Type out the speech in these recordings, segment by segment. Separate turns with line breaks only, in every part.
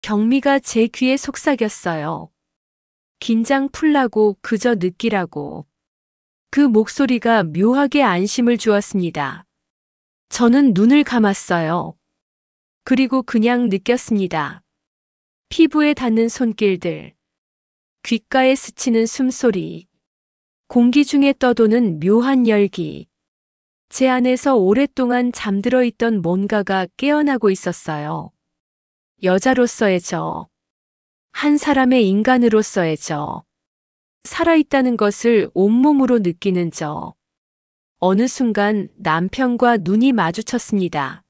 경미가 제 귀에 속삭였어요. 긴장 풀라고, 그저 느끼라고. 그 목소리가 묘하게 안심을 주었습니다. 저는 눈을 감았어요. 그리고 그냥 느꼈습니다. 피부에 닿는 손길들, 귓가에 스치는 숨소리, 공기 중에 떠도는 묘한 열기. 제 안에서 오랫동안 잠들어 있던 뭔가가 깨어나고 있었어요. 여자로서의 저, 한 사람의 인간으로서의 저, 살아있다는 것을 온몸으로 느끼는 저. 어느 순간 남편과 눈이 마주쳤습니다.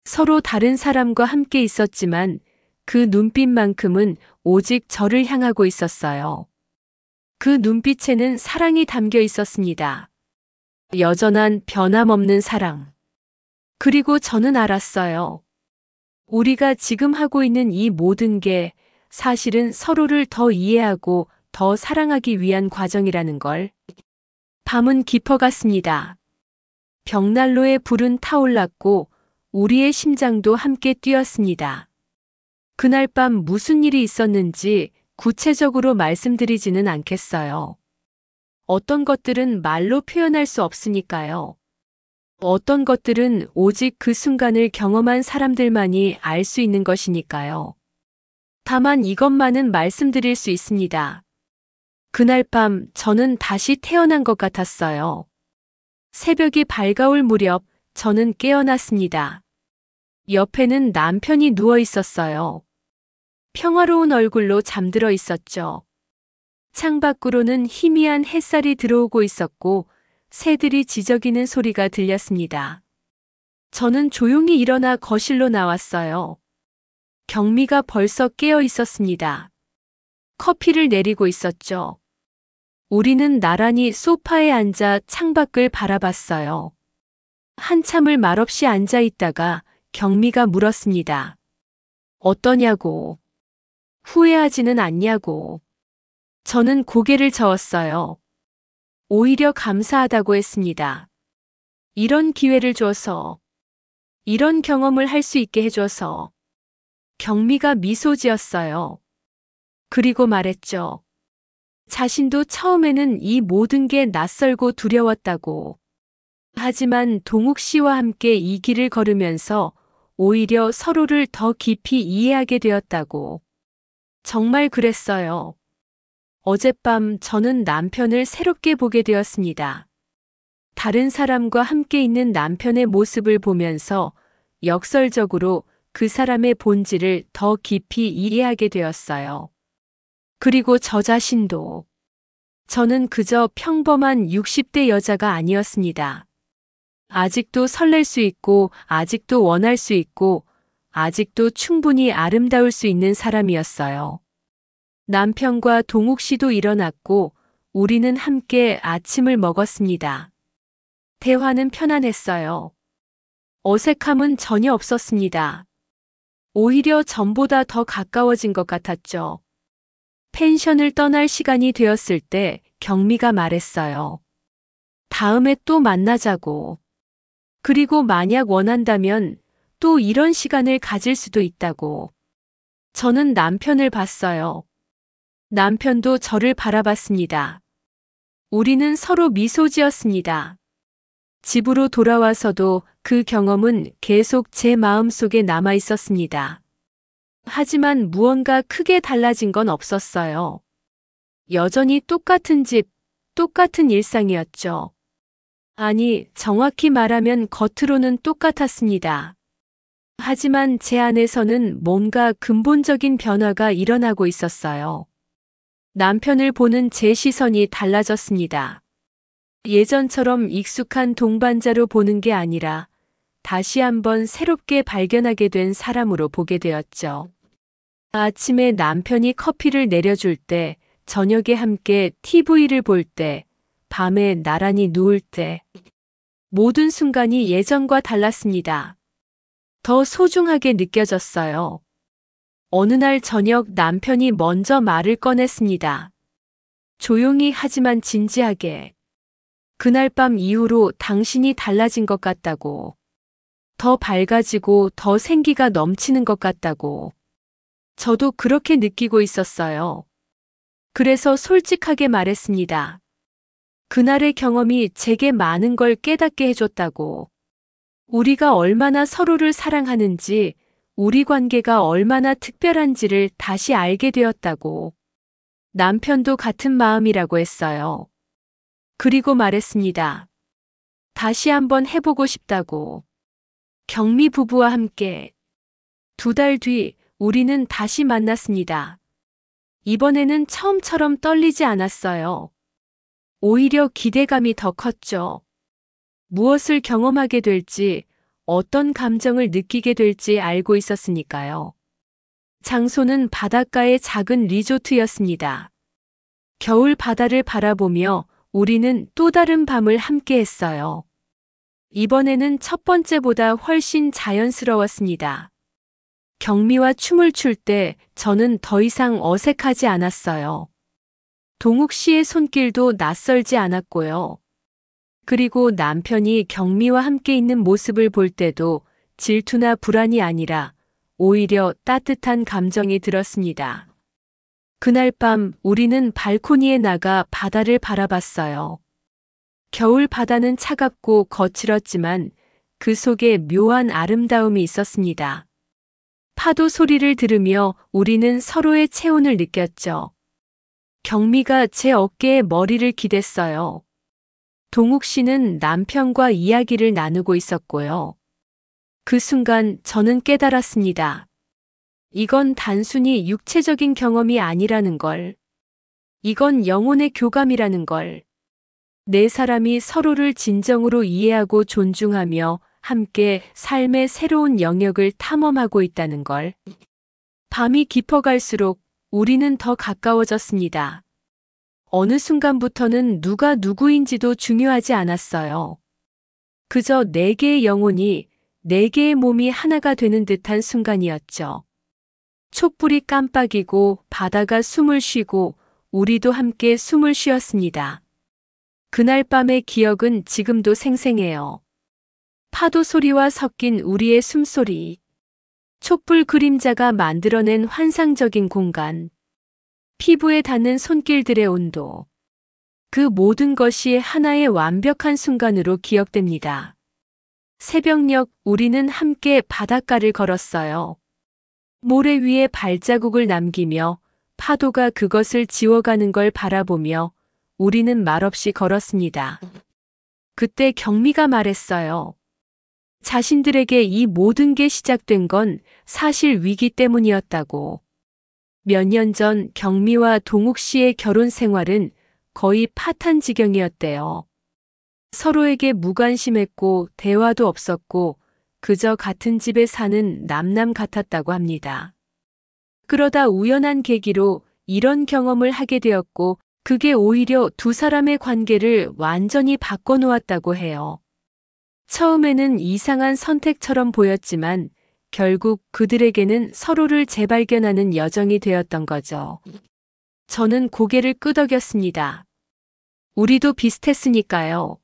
서로 다른 사람과 함께 있었지만 그 눈빛만큼은 오직 저를 향하고 있었어요. 그 눈빛에는 사랑이 담겨 있었습니다. 여전한 변함없는 사랑. 그리고 저는 알았어요. 우리가 지금 하고 있는 이 모든 게 사실은 서로를 더 이해하고 더 사랑하기 위한 과정이라는 걸. 밤은 깊어갔습니다. 벽난로의 불은 타올랐고 우리의 심장도 함께 뛰었습니다. 그날 밤 무슨 일이 있었는지 구체적으로 말씀드리지는 않겠어요. 어떤 것들은 말로 표현할 수 없으니까요. 어떤 것들은 오직 그 순간을 경험한 사람들만이 알 수 있는 것이니까요. 다만 이것만은 말씀드릴 수 있습니다. 그날 밤 저는 다시 태어난 것 같았어요. 새벽이 밝아올 무렵 저는 깨어났습니다. 옆에는 남편이 누워 있었어요. 평화로운 얼굴로 잠들어 있었죠. 창밖으로는 희미한 햇살이 들어오고 있었고 새들이 지저귀는 소리가 들렸습니다. 저는 조용히 일어나 거실로 나왔어요. 경미가 벌써 깨어 있었습니다. 커피를 내리고 있었죠. 우리는 나란히 소파에 앉아 창밖을 바라봤어요. 한참을 말없이 앉아 있다가 경미가 물었습니다. 어떠냐고. 후회하지는 않냐고. 저는 고개를 저었어요. 오히려 감사하다고 했습니다. 이런 기회를 줘서, 이런 경험을 할 수 있게 해줘서. 경미가 미소 지었어요. 그리고 말했죠. 자신도 처음에는 이 모든 게 낯설고 두려웠다고. 하지만 동욱 씨와 함께 이 길을 걸으면서 오히려 서로를 더 깊이 이해하게 되었다고. 정말 그랬어요. 어젯밤 저는 남편을 새롭게 보게 되었습니다. 다른 사람과 함께 있는 남편의 모습을 보면서 역설적으로 그 사람의 본질을 더 깊이 이해하게 되었어요. 그리고 저 자신도. 저는 그저 평범한 60대 여자가 아니었습니다. 아직도 설렐 수 있고, 아직도 원할 수 있고, 아직도 충분히 아름다울 수 있는 사람이었어요. 남편과 동욱 씨도 일어났고, 우리는 함께 아침을 먹었습니다. 대화는 편안했어요. 어색함은 전혀 없었습니다. 오히려 전보다 더 가까워진 것 같았죠. 펜션을 떠날 시간이 되었을 때 경미가 말했어요. 다음에 또 만나자고. 그리고 만약 원한다면 또 이런 시간을 가질 수도 있다고. 저는 남편을 봤어요. 남편도 저를 바라봤습니다. 우리는 서로 미소 지었습니다. 집으로 돌아와서도 그 경험은 계속 제 마음속에 남아 있었습니다. 하지만 무언가 크게 달라진 건 없었어요. 여전히 똑같은 집, 똑같은 일상이었죠. 아니, 정확히 말하면 겉으로는 똑같았습니다. 하지만 제 안에서는 뭔가 근본적인 변화가 일어나고 있었어요. 남편을 보는 제 시선이 달라졌습니다. 예전처럼 익숙한 동반자로 보는 게 아니라 다시 한번 새롭게 발견하게 된 사람으로 보게 되었죠. 아침에 남편이 커피를 내려줄 때, 저녁에 함께 TV를 볼 때, 밤에 나란히 누울 때, 모든 순간이 예전과 달랐습니다. 더 소중하게 느껴졌어요. 어느 날 저녁 남편이 먼저 말을 꺼냈습니다. 조용히 하지만 진지하게. 그날 밤 이후로 당신이 달라진 것 같다고. 더 밝아지고 더 생기가 넘치는 것 같다고. 저도 그렇게 느끼고 있었어요. 그래서 솔직하게 말했습니다. 그날의 경험이 제게 많은 걸 깨닫게 해줬다고. 우리가 얼마나 서로를 사랑하는지, 우리 관계가 얼마나 특별한지를 다시 알게 되었다고. 남편도 같은 마음이라고 했어요. 그리고 말했습니다. 다시 한번 해보고 싶다고. 경미 부부와 함께 2달 뒤 우리는 다시 만났습니다. 이번에는 처음처럼 떨리지 않았어요. 오히려 기대감이 더 컸죠. 무엇을 경험하게 될지, 어떤 감정을 느끼게 될지 알고 있었으니까요. 장소는 바닷가의 작은 리조트였습니다. 겨울 바다를 바라보며 우리는 또 다른 밤을 함께 했어요. 이번에는 첫 번째보다 훨씬 자연스러웠습니다. 경미와 춤을 출 때 저는 더 이상 어색하지 않았어요. 동욱 씨의 손길도 낯설지 않았고요. 그리고 남편이 경미와 함께 있는 모습을 볼 때도 질투나 불안이 아니라 오히려 따뜻한 감정이 들었습니다. 그날 밤 우리는 발코니에 나가 바다를 바라봤어요. 겨울 바다는 차갑고 거칠었지만 그 속에 묘한 아름다움이 있었습니다. 파도 소리를 들으며 우리는 서로의 체온을 느꼈죠. 경미가 제 어깨에 머리를 기댔어요. 동욱 씨는 남편과 이야기를 나누고 있었고요. 그 순간 저는 깨달았습니다. 이건 단순히 육체적인 경험이 아니라는 걸. 이건 영혼의 교감이라는 걸. 네 사람이 서로를 진정으로 이해하고 존중하며 함께 삶의 새로운 영역을 탐험하고 있다는 걸. 밤이 깊어갈수록 우리는 더 가까워졌습니다. 어느 순간부터는 누가 누구인지도 중요하지 않았어요. 그저 네 개의 영혼이, 네 개의 몸이 하나가 되는 듯한 순간이었죠. 촛불이 깜빡이고 바다가 숨을 쉬고 우리도 함께 숨을 쉬었습니다. 그날 밤의 기억은 지금도 생생해요. 파도 소리와 섞인 우리의 숨소리. 촛불 그림자가 만들어낸 환상적인 공간. 피부에 닿는 손길들의 온도. 그 모든 것이 하나의 완벽한 순간으로 기억됩니다. 새벽녘 우리는 함께 바닷가를 걸었어요. 모래 위에 발자국을 남기며 파도가 그것을 지워가는 걸 바라보며 우리는 말없이 걸었습니다. 그때 경미가 말했어요. 자신들에게 이 모든 게 시작된 건 사실 위기 때문이었다고. 몇 년 전 경미와 동욱 씨의 결혼 생활은 거의 파탄 지경이었대요. 서로에게 무관심했고 대화도 없었고 그저 같은 집에 사는 남남 같았다고 합니다. 그러다 우연한 계기로 이런 경험을 하게 되었고 그게 오히려 두 사람의 관계를 완전히 바꿔놓았다고 해요. 처음에는 이상한 선택처럼 보였지만 결국 그들에게는 서로를 재발견하는 여정이 되었던 거죠. 저는 고개를 끄덕였습니다. 우리도 비슷했으니까요.